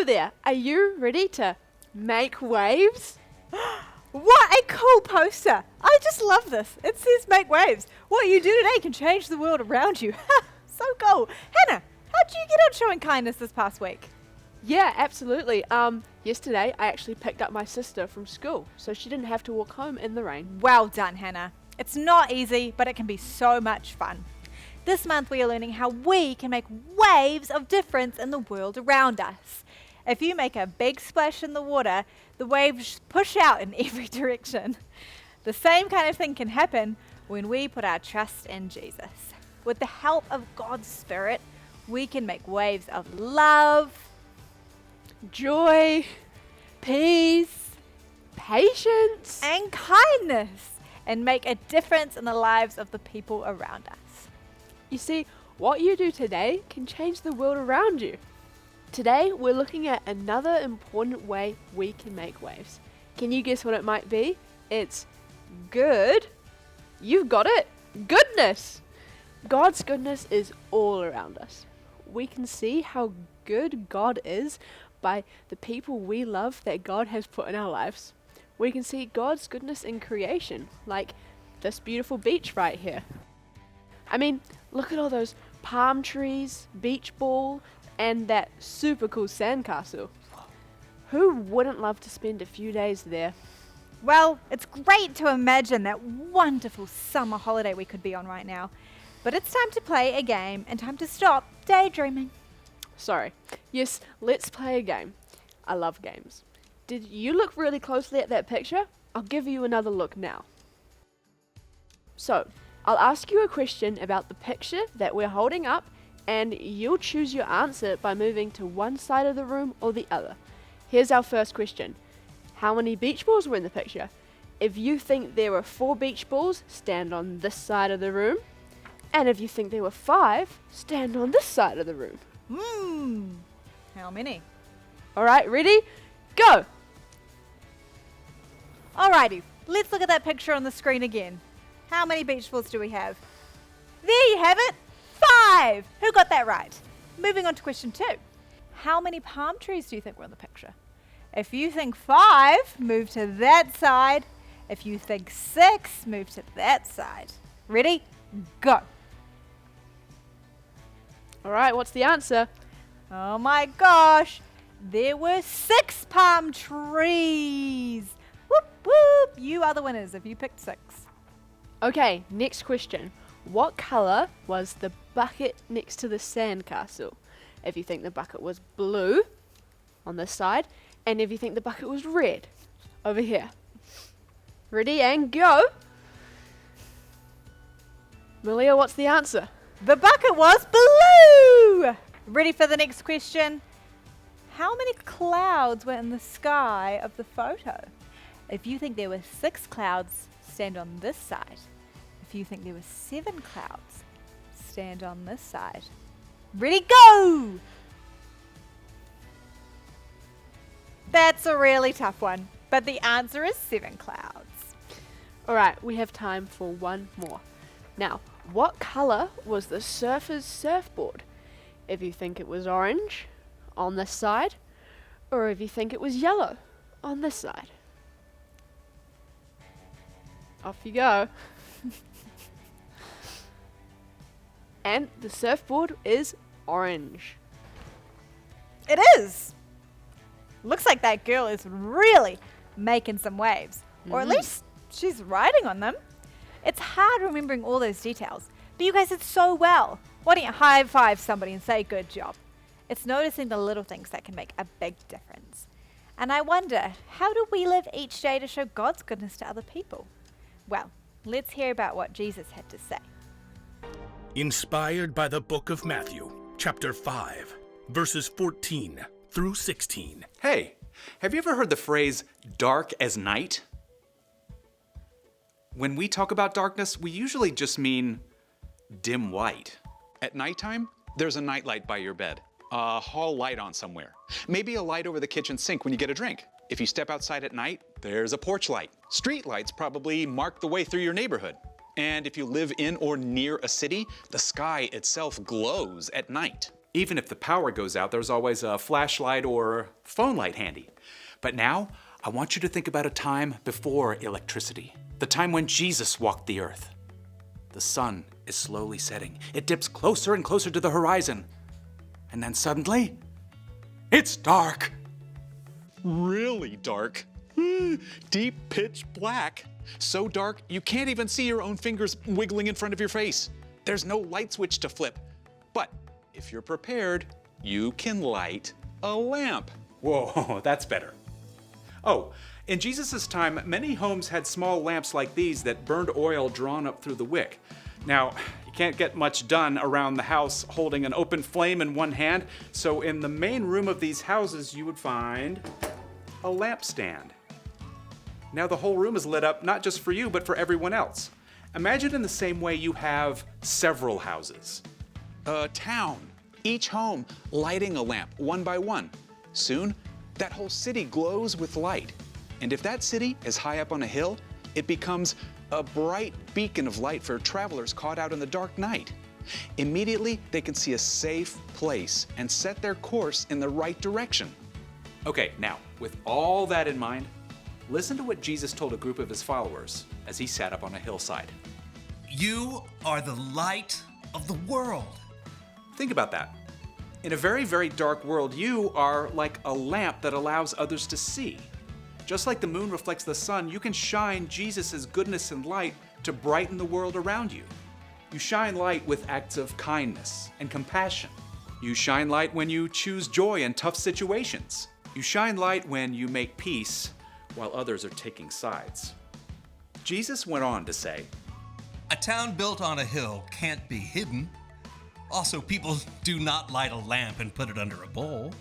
Hello there. Are you ready to make waves? What a cool poster. I just love this. It says make waves. What you do today can change the world around you. So cool. Hannah, how did you get on showing kindness this past week? Yeah, absolutely. Yesterday I actually picked up my sister from school, so she didn't have to walk home in the rain. Well done, Hannah. It's not easy, but it can be so much fun. This month we are learning how we can make waves of difference in the world around us. If you make a big splash in the water, the waves push out in every direction. The same kind of thing can happen when we put our trust in Jesus. With the help of God's Spirit, we can make waves of love, Joy, peace, patience, and kindness, and make a difference in the lives of the people around us. You see, what you do today can change the world around you. Today, we're looking at another important way we can make waves. Can you guess what it might be? It's good. You've got it. Goodness. God's goodness is all around us. We can see how good God is by the people we love that God has put in our lives. We can see God's goodness in creation, like this beautiful beach right here. I mean, look at all those palm trees, beach ball, and that super cool sandcastle. Who wouldn't love to spend a few days there? Well, it's great to imagine that wonderful summer holiday we could be on right now. But it's time to play a game and time to stop daydreaming. Sorry. Yes, let's play a game. I love games. Did you look really closely at that picture? I'll give you another look now. So, I'll ask you a question about the picture that we're holding up, and you'll choose your answer by moving to one side of the room or the other. Here's our first question. How many beach balls were in the picture? If you think there were 4 beach balls, stand on this side of the room. And if you think there were 5, stand on this side of the room. How many? Alright, ready? Go! Alrighty, let's look at that picture on the screen again. How many beach balls do we have? There you have it! 5! Who got that right? Moving on to question 2. How many palm trees do you think were in the picture? If you think 5, move to that side. If you think 6, move to that side. Ready? Go! Alright, what's the answer? Oh my gosh! There were 6 palm trees! Whoop whoop! You are the winners if you picked 6. Okay, next question. What colour was the bucket next to the sandcastle? If you think the bucket was blue, on this side, and if you think the bucket was red, over here. Ready and go! Malia, what's the answer? The bucket was blue! Ready for the next question? How many clouds were in the sky of the photo? If you think there were 6 clouds, stand on this side. If you think there were 7 clouds, stand on this side. Ready, go! That's a really tough one, but the answer is 7 clouds. Alright, we have time for one more. Now, what colour was the surfer's surfboard? If you think it was orange, on this side, or if you think it was yellow, on this side. Off you go. And the surfboard is orange. It is! Looks like that girl is really making some waves. Or at least she's riding on them. It's hard remembering all those details, but you guys did so well. Why don't you high five somebody and say good job? It's noticing the little things that can make a big difference. And I wonder, how do we live each day to show God's goodness to other people? Well, let's hear about what Jesus had to say. Inspired by the book of Matthew, chapter 5, verses 14 through 16. Hey, have you ever heard the phrase dark as night? When we talk about darkness, we usually just mean dim light. At nighttime, there's a nightlight by your bed, a hall light on somewhere. Maybe a light over the kitchen sink when you get a drink. If you step outside at night, there's a porch light. Street lights probably mark the way through your neighborhood. And if you live in or near a city, the sky itself glows at night. Even if the power goes out, there's always a flashlight or phone light handy. But now, I want you to think about a time before electricity, the time when Jesus walked the earth. The sun is slowly setting. It dips closer and closer to the horizon. And then suddenly, it's dark. Really dark. Deep pitch black. So dark, you can't even see your own fingers wiggling in front of your face. There's no light switch to flip. But if you're prepared, you can light a lamp. Whoa, that's better. Oh, in Jesus' time, many homes had small lamps like these that burned oil drawn up through the wick. Now, you can't get much done around the house holding an open flame in one hand, so in the main room of these houses, you would find a lampstand. Now the whole room is lit up not just for you, but for everyone else. Imagine in the same way you have several houses. A town, each home lighting a lamp one by one. Soon, that whole city glows with light. And if that city is high up on a hill, it becomes a bright beacon of light for travelers caught out in the dark night. Immediately, they can see a safe place and set their course in the right direction. Okay, now, with all that in mind, listen to what Jesus told a group of his followers as he sat up on a hillside. You are the light of the world. Think about that. In a very, very dark world, you are like a lamp that allows others to see. Just like the moon reflects the sun, you can shine Jesus' goodness and light to brighten the world around you. You shine light with acts of kindness and compassion. You shine light when you choose joy in tough situations. You shine light when you make peace while others are taking sides. Jesus went on to say, A town built on a hill can't be hidden. Also, people do not light a lamp and put it under a bowl.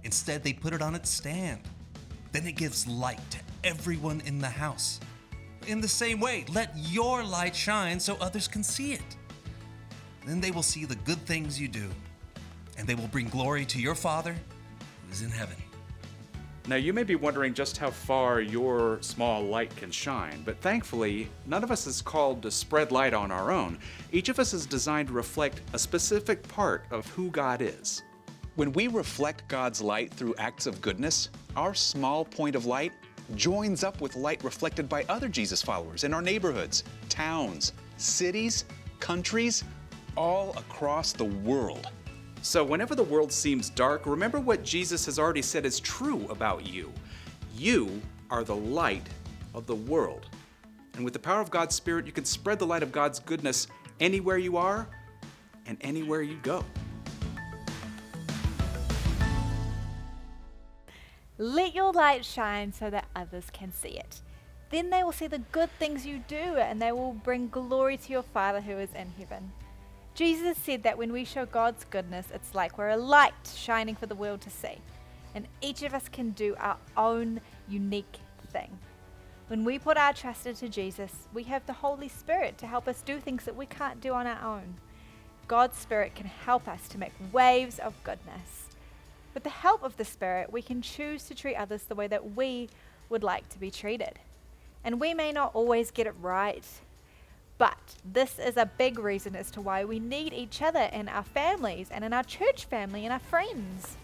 Instead, they put it on its stand. Then it gives light to everyone in the house. In the same way, let your light shine so others can see it. Then they will see the good things you do, and they will bring glory to your Father who is in heaven. Now you may be wondering just how far your small light can shine, but thankfully, none of us is called to spread light on our own. Each of us is designed to reflect a specific part of who God is. When we reflect God's light through acts of goodness, our small point of light joins up with light reflected by other Jesus followers in our neighborhoods, towns, cities, countries, all across the world. So whenever the world seems dark, remember what Jesus has already said is true about you. You are the light of the world. And with the power of God's Spirit, you can spread the light of God's goodness anywhere you are and anywhere you go. Let your light shine so that others can see it. Then they will see the good things you do, and they will bring glory to your Father who is in heaven. Jesus said that when we show God's goodness, it's like we're a light shining for the world to see. And each of us can do our own unique thing. When we put our trust into Jesus, we have the Holy Spirit to help us do things that we can't do on our own. God's Spirit can help us to make waves of goodness. With the help of the Spirit, we can choose to treat others the way that we would like to be treated. And we may not always get it right, but this is a big reason as to why we need each other in our families and in our church family and our friends.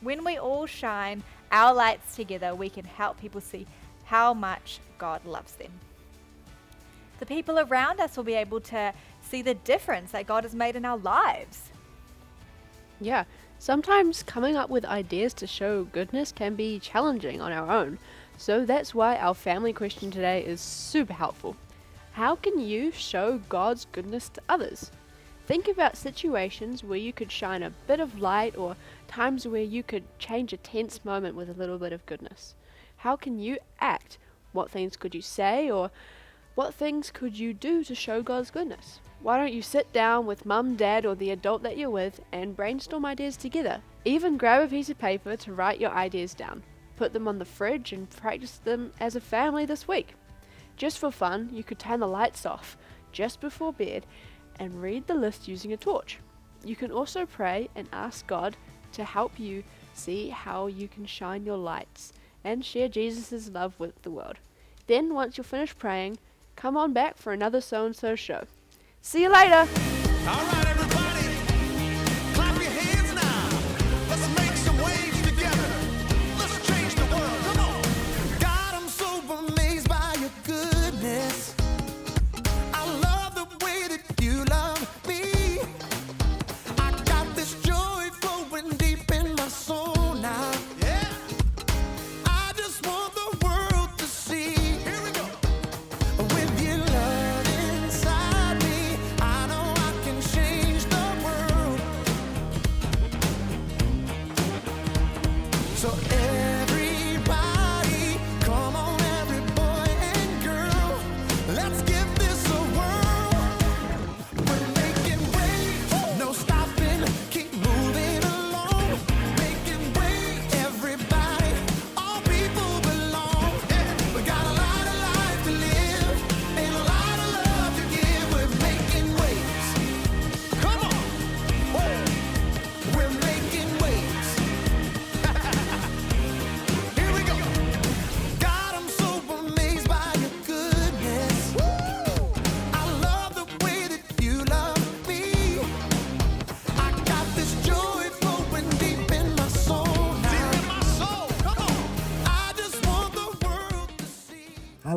When we all shine our lights together, we can help people see how much God loves them. The people around us will be able to see the difference that God has made in our lives. Yeah, sometimes coming up with ideas to show goodness can be challenging on our own. So that's why our family question today is super helpful. How can you show God's goodness to others? Think about situations where you could shine a bit of light, or times where you could change a tense moment with a little bit of goodness. How can you act? What things could you say, or what things could you do to show God's goodness? Why don't you sit down with mum, dad, or the adult that you're with and brainstorm ideas together? Even grab a piece of paper to write your ideas down. Put them on the fridge and practice them as a family this week. Just for fun, you could turn the lights off just before bed and read the list using a torch. You can also pray and ask God to help you see how you can shine your lights and share Jesus' love with the world. Then, once you're finished praying, come on back for another So-and-So show. See you later! All right, everybody, clap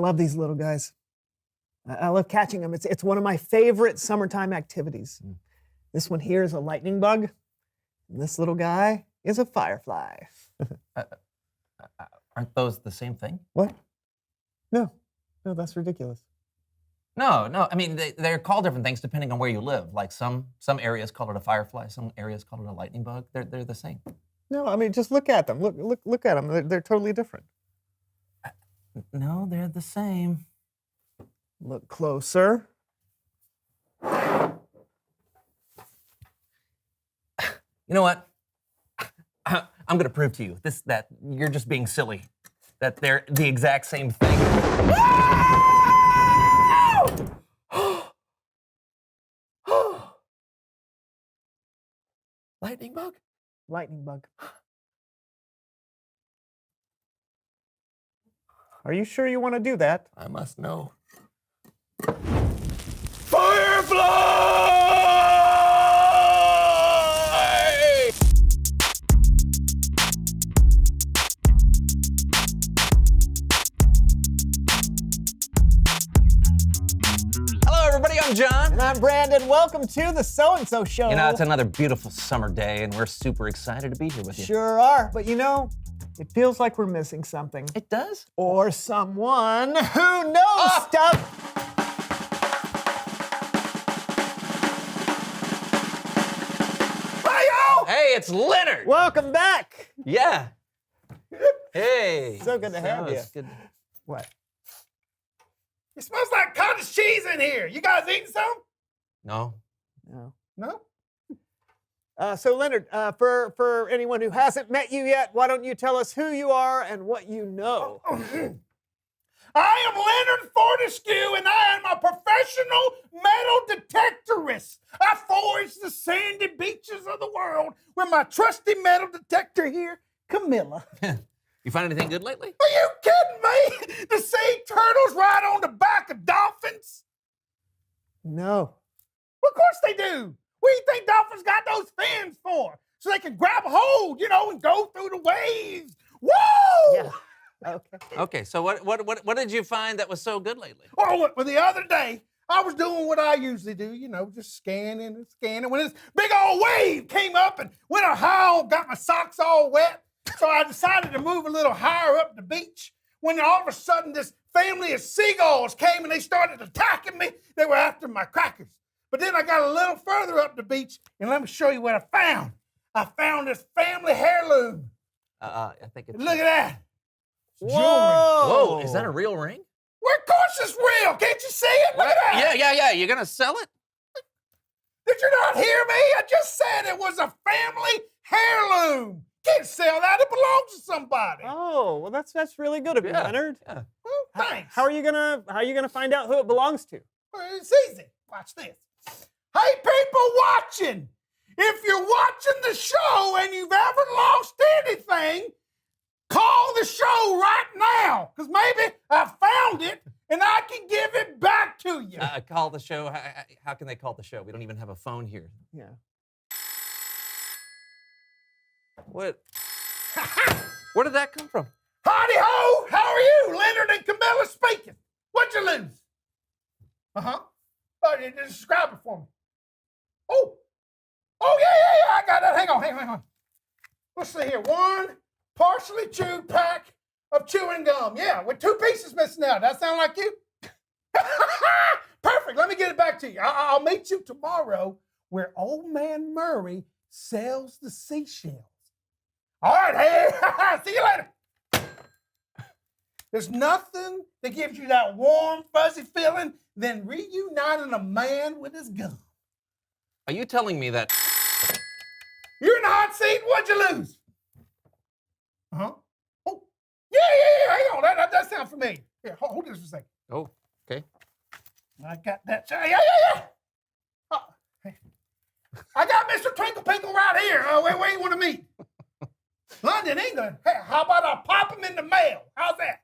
love these little guys. I love catching them. It's one of my favorite summertime activities. This one here is a lightning bug, and this little guy is a firefly. Aren't those the same thing? What? No, that's ridiculous. No. I mean, they're called different things depending on where you live. Like some areas call it a firefly, some areas call it a lightning bug. They're the same. No, I mean, just look at them. Look at them. They're totally different. No, they're the same. Look closer. You know what? I'm going to prove to you that you're just being silly. That they're the exact same thing. Lightning bug? Lightning bug. Are you sure you want to do that? I must know. I'm John. And I'm Brandon. Welcome to the So-and-So Show. You know, it's another beautiful summer day, and we're super excited to be here with you. Sure are. But you know, it feels like we're missing something. It does? Or someone who knows stuff. Hey, it's Leonard. Welcome back. Yeah. Hey. So good to have you. Good. What? It smells like cottage cheese in here. You guys eating some? No. No? So Leonard, for anyone who hasn't met you yet, why don't you tell us who you are and what you know? I am Leonard Fortescue, and I am a professional metal detectorist. I forage the sandy beaches of the world with my trusty metal detector here, Camilla. You find anything good lately? Are you kidding me? The sea turtles ride on the back of dolphins? No. Well, of course they do. What do you think dolphins got those fins for? So they can grab a hold, and go through the waves. Whoa! Yeah. Okay. Okay, so what did you find that was so good lately? Oh, well, the other day, I was doing what I usually do, just scanning and scanning. When this big old wave came up and went a howl, got my socks all wet. So I decided to move a little higher up the beach. When all of a sudden this family of seagulls came and they started attacking me, they were after my crackers. But then I got a little further up the beach, and let me show you what I found. I found this family heirloom. I think it's... Look at that. Whoa. Jewelry. Whoa, is that a real ring? Well, of course it's real. Can't you see it? Look at that. Yeah. You're gonna sell it? Did you not hear me? I just said it was a family heirloom. Can't sell that. It belongs to somebody. Oh, well, that's really good of you, Leonard. Yeah. Well, thanks. How are you gonna find out who it belongs to? Well, it's easy. Watch this. Hey, people watching! If you're watching the show and you've ever lost anything, call the show right now, because maybe I found it and I can give it back to you. Call the show. How can they call the show? We don't even have a phone here. Yeah. What? Where did that come from? Howdy ho! How are you? Leonard and Camilla speaking. What'd you lose? Uh-huh. Oh, describe it for me. Oh, yeah, I got that. Hang on. Let's see here. One partially chewed pack of chewing gum. Yeah, with 2 pieces missing out. That sound like you? Perfect. Let me get it back to you. I'll meet you tomorrow where old man Murray sells the seashells. All right, hey, see you later. There's nothing that gives you that warm, fuzzy feeling than reuniting a man with his gum. Are you telling me that... You're in the hot seat. What'd you lose? Uh-huh. Oh, yeah. Hang on. That sounds familiar. Here, hold this for a second. Oh, okay. I got that. Yeah. Oh, hey. I got Mr. Twinkle Pinkle right here. Where you want to meet? London, England. Hey, how about I pop him in the mail? How's that?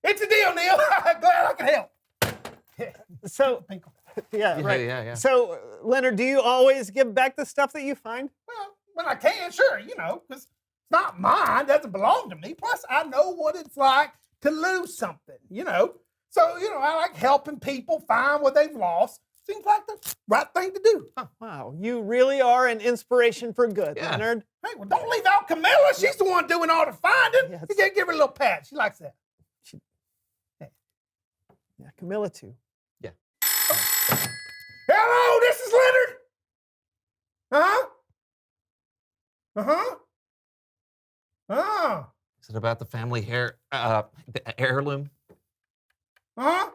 It's a deal, Neil. Glad I can help. So, yeah, right. Yeah. So, Leonard, do you always give back the stuff that you find? Well, when I can, sure, because it's not mine. It doesn't belong to me. Plus, I know what it's like to lose something, So, you know, I like helping people find what they've lost. Seems like the right thing to do. Oh, wow, you really are an inspiration for good, Yeah. Leonard. Hey, well, don't leave out Camilla. She's the one doing all the finding. Yes. You gotta give her a little pat. She likes that. Yeah, Camilla too. Hello, this is Leonard. Uh-huh. Uh-huh. Oh. Is it about the family the heirloom? Uh-huh.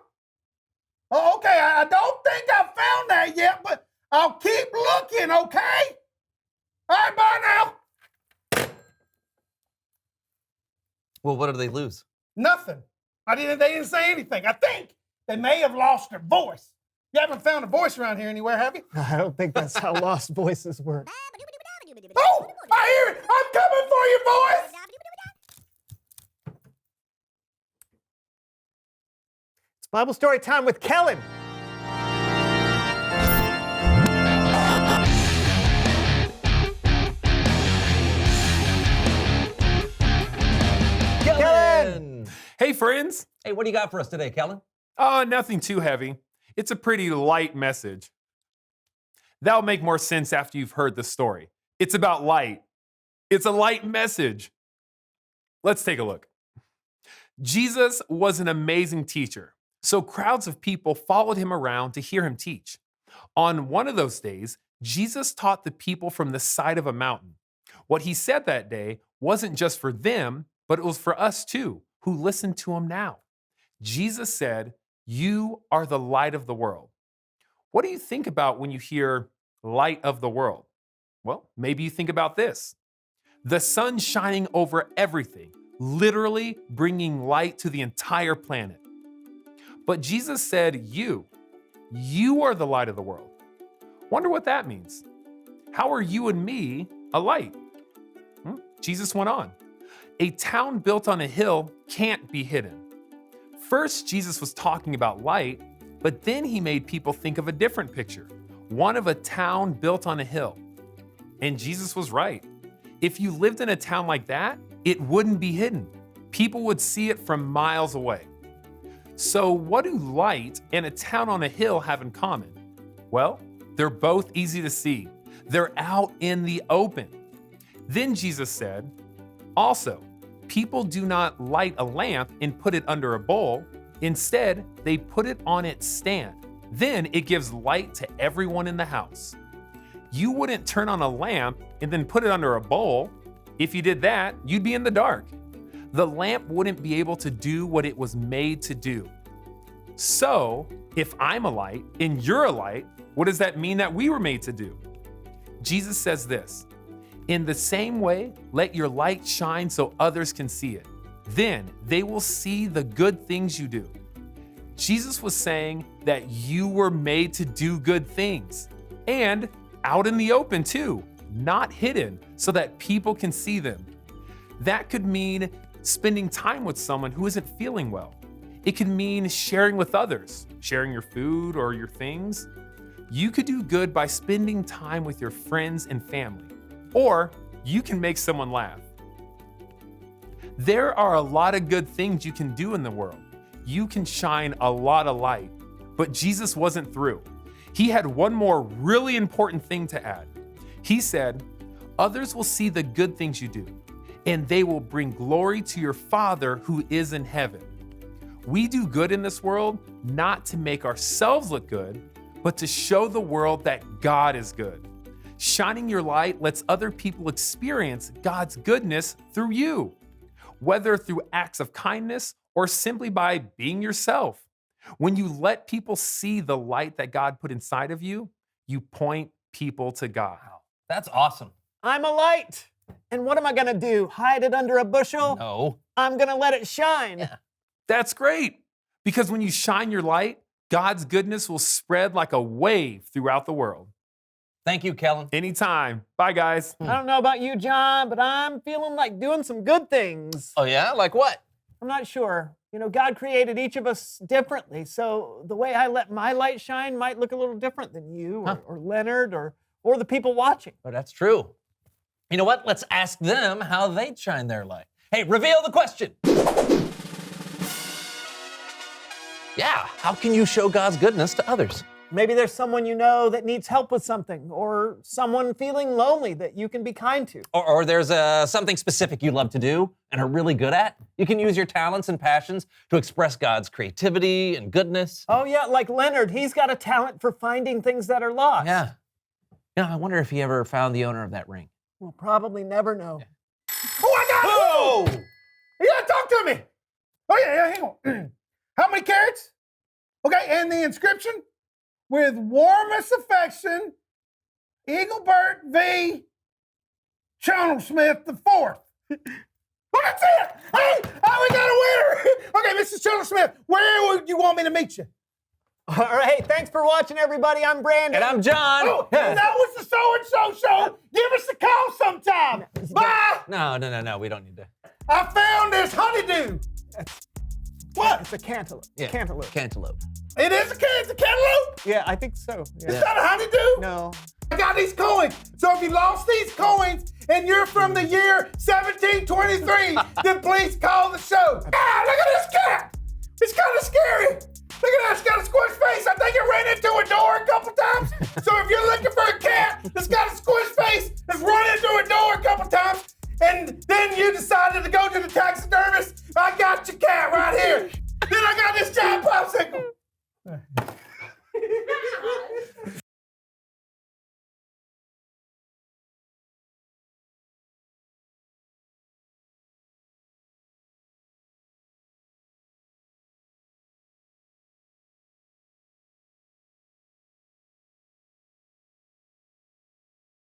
Oh, okay. I don't think I found that yet, but I'll keep looking, okay? All right, bye now. Well, what did they lose? Nothing. They didn't say anything. I think they may have lost their voice. You haven't found a voice around here anywhere, have you? I don't think that's how lost voices work. Oh, I hear it. I'm coming for you, boys. It's Bible story time with Kellen. Kellen! Hey, friends. Hey, what do you got for us today, Kellen? Oh, nothing too heavy. It's a pretty light message. That'll make more sense after you've heard the story. It's about light. It's a light message. Let's take a look. Jesus was an amazing teacher, so crowds of people followed him around to hear him teach. On one of those days, Jesus taught the people from the side of a mountain. What he said that day wasn't just for them, but it was for us too, who listen to him now. Jesus said, "You are the light of the world." What do you think about when you hear light of the world? Well, maybe you think about this. The sun shining over everything, literally bringing light to the entire planet. But Jesus said, you are the light of the world. Wonder what that means. How are you and me a light? Jesus went on. A town built on a hill can't be hidden. First, Jesus was talking about light, but then he made people think of a different picture, one of a town built on a hill. And Jesus was right. If you lived in a town like that, it wouldn't be hidden. People would see it from miles away. So what do light and a town on a hill have in common? Well, they're both easy to see. They're out in the open. Then Jesus said, also, people do not light a lamp and put it under a bowl. Instead, they put it on its stand. Then it gives light to everyone in the house. You wouldn't turn on a lamp and then put it under a bowl. If you did that, you'd be in the dark. The lamp wouldn't be able to do what it was made to do. So, if I'm a light and you're a light, what does that mean that we were made to do? Jesus says this, in the same way, let your light shine so others can see it. Then they will see the good things you do. Jesus was saying that you were made to do good things and out in the open too, not hidden so that people can see them. That could mean spending time with someone who isn't feeling well. It could mean sharing with others, sharing your food or your things. You could do good by spending time with your friends and family, or you can make someone laugh. There are a lot of good things you can do in the world. You can shine a lot of light, but Jesus wasn't through. He had one more really important thing to add. He said, others will see the good things you do, and they will bring glory to your Father who is in heaven. We do good in this world not to make ourselves look good, but to show the world that God is good. Shining your light lets other people experience God's goodness through you, whether through acts of kindness or simply by being yourself. When you let people see the light that God put inside of you, you point people to God. That's awesome. I'm a light. And what am I going to do? Hide it under a bushel? No. I'm going to let it shine. Yeah. That's great, because when you shine your light, God's goodness will spread like a wave throughout the world. Thank you, Kellen. Anytime. Bye, guys. I don't know about you, John, but I'm feeling like doing some good things. Oh, yeah? Like what? I'm not sure. You know, God created each of us differently, so the way I let my light shine might look a little different than you or Leonard or the people watching. Oh, that's true. You know what? Let's ask them how they shine their light. Hey, reveal the question. Yeah, how can you show God's goodness to others? Maybe there's someone you know that needs help with something, or someone feeling lonely that you can be kind to. Or there's something specific you love to do and are really good at. You can use your talents and passions to express God's creativity and goodness. Oh yeah, like Leonard, he's got a talent for finding things that are lost. Yeah. You know, I wonder if he ever found the owner of that ring. We'll probably never know. Oh, I got it! Whoa! Yeah, talk to me! Oh, yeah, hang on. How many carats? Okay, and the inscription? With warmest affection, Engelbert V. Smith IV. Well, that's it! Hey, we got a winner! Okay, Mrs. Smith, where would you want me to meet you? All right, thanks for watching, everybody. I'm Brandon. And I'm John. Oh, that was the so-and-so show. Give us a call sometime. Bye! No, we don't need to. I found this honeydew. What? It's a cantaloupe. Yeah, Cantaloupe. cantaloupe. It is a cantaloupe? Yeah, I think so. Yeah. It's not a honeydew? No. I got these coins. So if you lost these coins and you're from the year 1723, then please call the show. Ah, look at this cat. It's kind of scary. Look at that. It's got a squished face. I think it ran